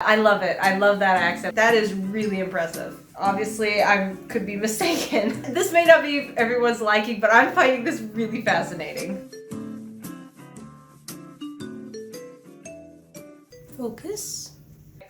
I love it. I love that accent. That is really impressive. Obviously, I could be mistaken. This may not be everyone's liking, but I'm finding this really fascinating. Focus.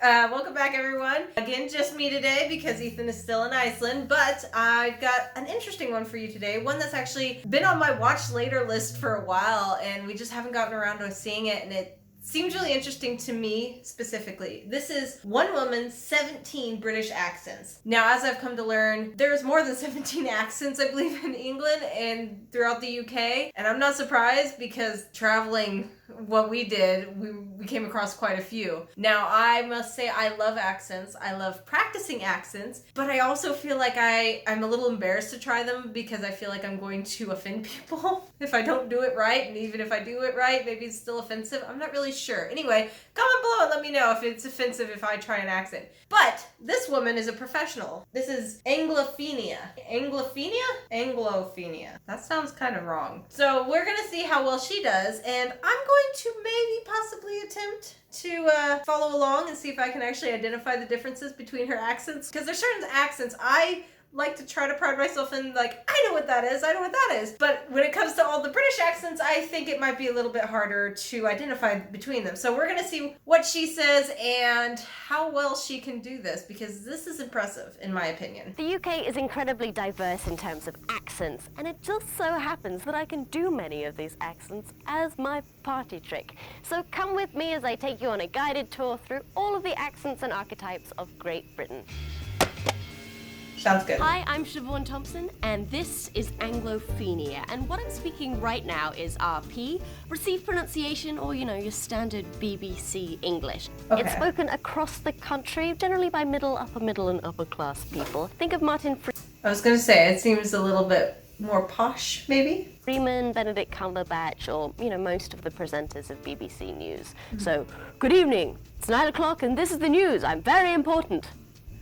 Welcome back, everyone. Again, just me today because Ethan is still in Iceland, but I've got an interesting one for you today. One that's actually been on my watch later list for a while, and we just haven't gotten around to seeing it, and it seems really interesting to me specifically. This is one woman's 17 British accents. Now, as I've come to learn, there's more than 17 accents, I believe, in England and throughout the UK. And I'm not surprised because traveling what we did, we came across quite a few. Now, I must say I love accents. I love practicing accents, but I also feel like I'm a little embarrassed to try them because I feel like I'm going to offend people if I don't do it right. And even if I do it right, maybe it's still offensive. I'm not really sure. Anyway, comment below and let me know if it's offensive if I try an accent. But this woman is a professional. This is Anglophenia. Anglophenia. That sounds kind of wrong. So we're gonna see how well she does, and I'm going to maybe possibly attempt to follow along and see if I can actually identify the differences between her accents, because there's certain accents I like to try to pride myself in, like, I know what that is, but when it comes to all the British accents, I think it might be a little bit harder to identify between them. So we're gonna see what she says and how well she can do this, because this is impressive in my opinion. The UK is incredibly diverse in terms of accents, and it just so happens that I can do many of these accents as my party trick. So come with me as I take you on a guided tour through all of the accents and archetypes of Great Britain. Sounds good. Hi, I'm Siobhan Thompson, and this is Anglophenia. And what I'm speaking right now is RP, received pronunciation, or, you know, your standard BBC English. Okay. It's spoken across the country, generally by upper middle, and upper class people. Think of Martin I was gonna say, it seems a little bit more posh, maybe? Freeman, Benedict Cumberbatch, or, you know, most of the presenters of BBC News. So, good evening, it's 9 o'clock and this is the news, I'm very important.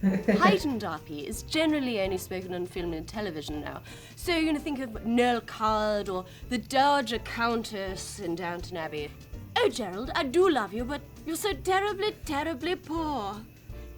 Heightened RP is generally only spoken on film and television now. So you're going to think of Nell Card or the Dowager Countess in Downton Abbey. Oh, Gerald, I do love you, but you're so terribly, terribly poor.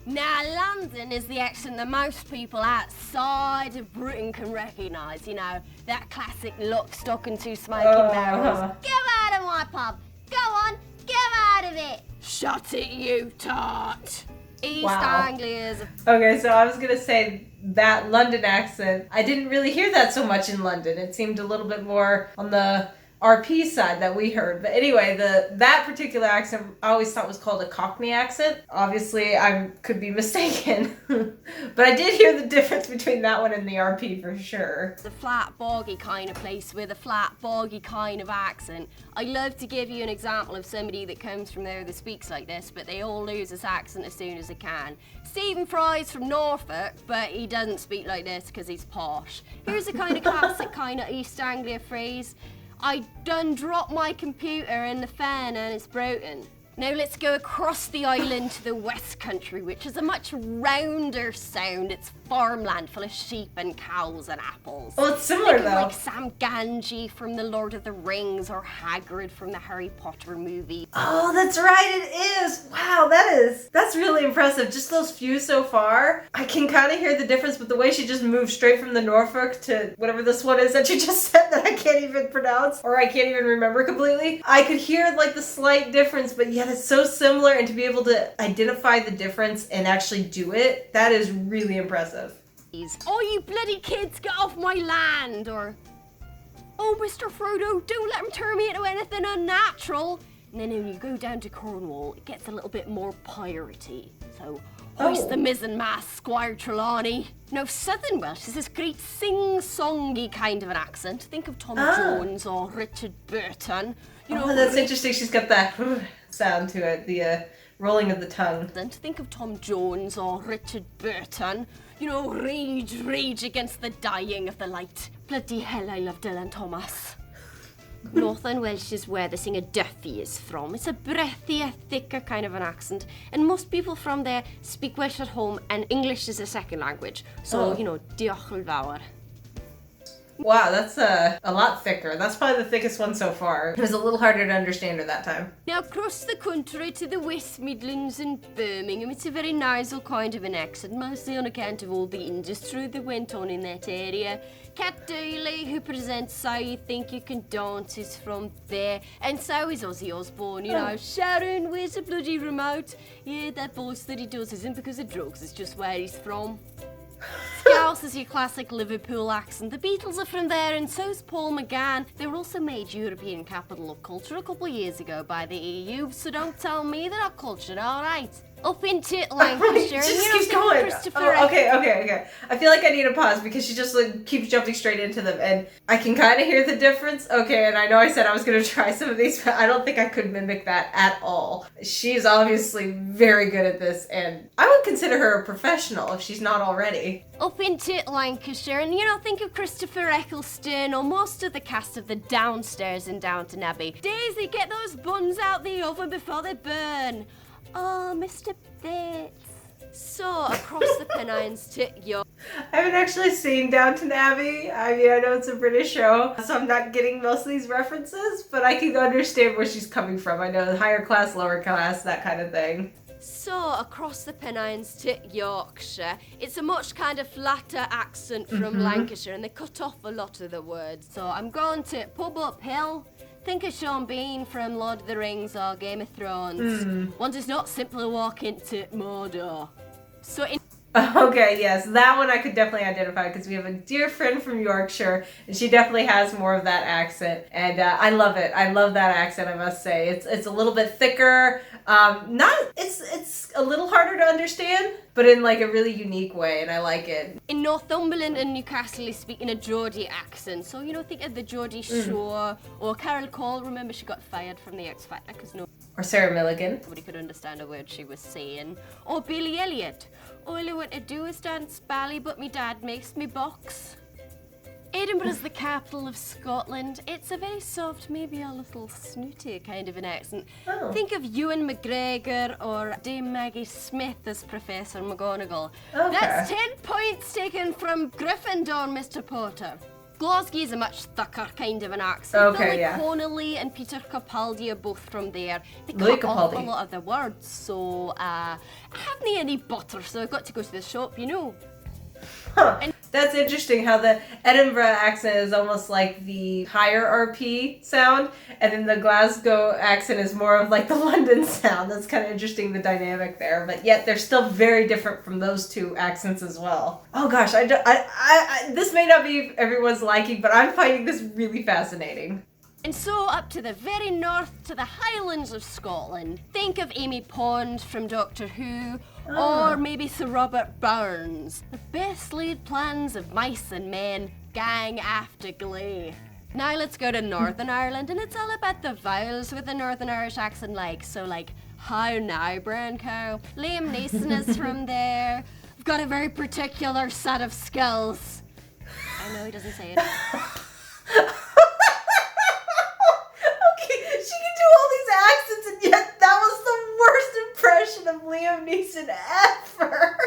Now, London is the accent that most people outside of Britain can recognise. You know, that classic lock, stock and two smoking barrels. Get out of my pub! Go on, get out of it! Shut it, you tart! East Anglia's. Okay, so I was gonna say that London accent, I didn't really hear that so much in London. It seemed a little bit more on the RP side that we heard. But anyway, that particular accent I always thought was called a Cockney accent. Obviously, I could be mistaken. But I did hear the difference between that one and the RP for sure. It's a flat, boggy kind of place with a flat, boggy kind of accent. I love to give you an example of somebody that comes from there that speaks like this, but they all lose this accent as soon as they can. Stephen Fry's from Norfolk, but he doesn't speak like this because he's posh. Here's a kind of classic kind of East Anglia phrase. I done dropped my computer in the fan and it's broken. Now let's go across the island to the West Country, which is a much rounder sound. It's farmland full of sheep and cows and apples. Well, it's similar Think of though. like Sam Ganji from The Lord of the Rings or Hagrid from the Harry Potter movie. Oh, that's right, it is. Wow, that's really impressive. Just those few so far. I can kind of hear the difference, but the way she just moved straight from the Norfolk to whatever this one is that you just said that I can't even pronounce, or I can't even remember completely. I could hear like the slight difference, but yet it's so similar, and to be able to identify the difference and actually do it, that is really impressive. Oh, you bloody kids, get off my land! Or, oh, Mr. Frodo, don't let him turn me into anything unnatural! And then when you go down to Cornwall, it gets a little bit more piratey. So, hoist the mizzenmast, Squire Trelawney. Now, Southern Welsh is this great sing-songy kind of an accent. Think of Tom Jones or Richard Burton. You know, that's interesting. She's got that sound to it, the rolling of the tongue. Think of Tom Jones or Richard Burton. You know, rage against the dying of the light. Bloody hell, I love Dylan Thomas. Northern Welsh is where the singer Duffy is from. It's a breathier, thicker kind of an accent, and most people from there speak Welsh at home, and English is a second language. So, you know, diolch yn fawr. Wow, that's a lot thicker. That's probably the thickest one so far. It was a little harder to understand her that time. Now, across the country to the West Midlands and Birmingham, it's a very nasal kind of an accent, mostly on account of all the industry that went on in that area. Cat Daly, who presents So You Think You Can Dance, is from there, and so is Ozzy Osbourne, you know. Sharon, where's the bloody remote? Yeah, that voice that he does isn't because of drugs, it's just where he's from. Scouse is your classic Liverpool accent. The Beatles are from there, and so's Paul McGann. They were also made European Capital of Culture a couple of years ago by the EU, so don't tell me they're not cultured, alright? Up into Lancashire, She and just you keeps know, going. Christopher Oh, okay. I feel like I need a pause because she just like keeps jumping straight into them, and I can kind of hear the difference. Okay, and I know I said I was going to try some of these, but I don't think I could mimic that at all. She's obviously very good at this, and I would consider her a professional if she's not already. Up into Lancashire, and you know, think of Christopher Eccleston or most of the cast of the Downstairs in Downton Abbey. Daisy, get those buns out the oven before they burn. Oh, Mr. Bates. So, across the Pennines to York. I haven't actually seen Downton Abbey. I mean, I know it's a British show, so I'm not getting most of these references, but I can understand where she's coming from. I know higher class, lower class, that kind of thing. So, across the Pennines to Yorkshire, it's a much kind of flatter accent from Lancashire, and they cut off a lot of the words. So, I'm going to Pub Up Hill. Think of Sean Bean from Lord of the Rings or Game of Thrones. One does not simply walk into Mordor. So in Okay, yes, that one I could definitely identify because we have a dear friend from Yorkshire, and she definitely has more of that accent, and I love it. I love that accent, I must say. It's a little bit thicker. It's a little harder to understand, but in like a really unique way, and I like it. In Northumberland and Newcastle, they speak in a Geordie accent. So, you know, think of the Geordie Shore or Carol Cole. Remember, she got fired from the X Factor because Or Sarah Milligan. nobody could understand a word she was saying. Or Billy Elliot. All I want to do is dance bally, but me dad makes me box. Edinburgh's the capital of Scotland. It's a very soft, maybe a little snooty kind of an accent. Oh. Think of Ewan McGregor or Dame Maggie Smith as Professor McGonagall. Okay. That's 10 points taken from Gryffindor, Mr. Potter. Glasgow is a much thicker kind of an accent. Okay, Billy yeah. Connolly and Peter Capaldi are both from there. They Louis cut off a Capaldi. lot of the words, so I haven't any butter, so I've got to go to the shop, you know. Huh. That's interesting how the Edinburgh accent is almost like the higher RP sound, and then the Glasgow accent is more of like the London sound. That's kind of interesting, the dynamic there, but yet they're still very different from those two accents as well. Oh gosh, this may not be everyone's liking, but I'm finding this really fascinating. And so up to the very north to the Highlands of Scotland. Think of Amy Pond from Doctor Who, or maybe Sir Robert Burns. The best laid plans of mice and men, gang after glee. Now let's go to Northern Ireland, and it's all about the vowels with a Northern Irish accent like, how now, brown cow. Liam Neeson is from there. I've got a very particular set of skills. I know he doesn't say it. She can do all these accents, and yet that was the worst impression of Liam Neeson ever.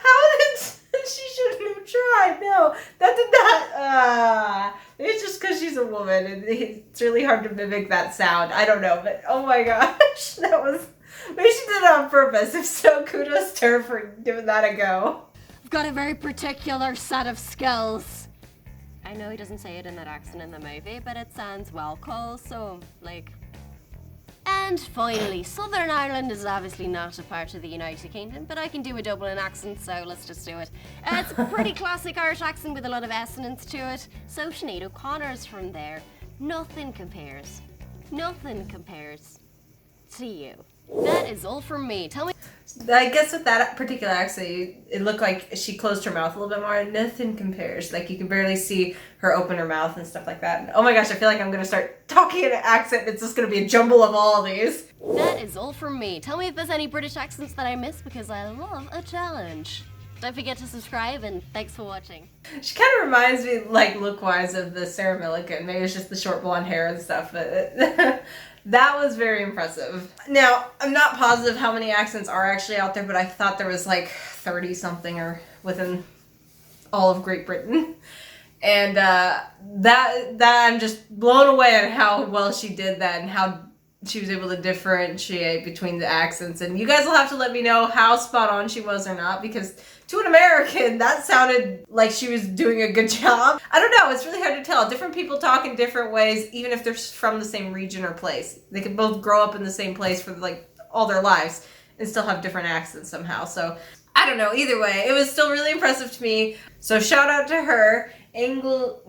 How did she shouldn't have tried? No, that did not. It's just because she's a woman, and it's really hard to mimic that sound. I don't know, but oh my gosh, that was. Maybe she did it on purpose. If so, kudos to her for giving that a go. I've got a very particular set of skills. I know he doesn't say it in that accent in the movie, but it sounds well cool, so, like... And finally, Southern Ireland is obviously not a part of the United Kingdom, but I can do a Dublin accent, so let's just do it. It's a pretty classic Irish accent with a lot of assonance to it. So Sinead O'Connor's from there. Nothing compares to you. That is all from me. Tell me... I guess with that particular accent, it looked like she closed her mouth a little bit more. Nothing compares. Like, you can barely see her open her mouth and stuff like that. And, oh my gosh, I feel like I'm going to start talking in an accent. It's just going to be a jumble of all of these. That is all from me. Tell me if there's any British accents that I missed, because I love a challenge. Don't forget to subscribe, and thanks for watching. She kind of reminds me, like, look-wise of the Sarah Milligan. Maybe it's just the short blonde hair and stuff, but... That was very impressive. Now, I'm not positive how many accents are actually out there, but I thought there was like 30-something or within all of Great Britain. And that I'm just blown away at how well she did that and how she was able to differentiate between the accents. And you guys will have to let me know how spot on she was or not, because to an American, that sounded like she was doing a good job. I don't know, it's really hard to tell. Different people talk in different ways, even if they're from the same region or place. They could both grow up in the same place for like all their lives and still have different accents somehow. So I don't know, either way, it was still really impressive to me. So shout out to her, Anglophenia.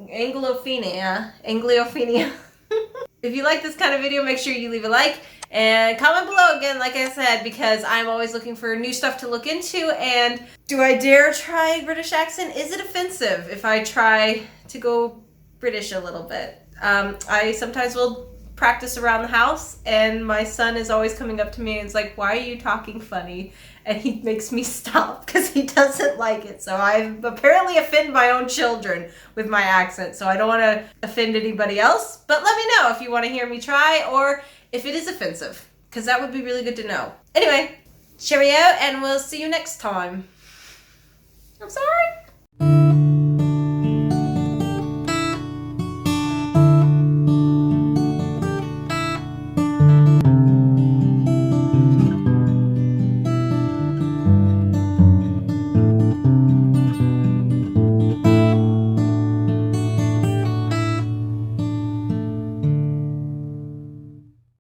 If you like this kind of video, make sure you leave a like and comment below again, like I said, because I'm always looking for new stuff to look into. And do I dare try British accent? Is it offensive if I try to go British a little bit? I sometimes will practice around the house, and my son is always coming up to me and is like, why are you talking funny? And he makes me stop because he doesn't like it. So I apparently offend my own children with my accent, so I don't want to offend anybody else. But let me know if you want to hear me try, or if it is offensive, because that would be really good to know. Anyway, cheerio, and we'll see you next time. I'm sorry.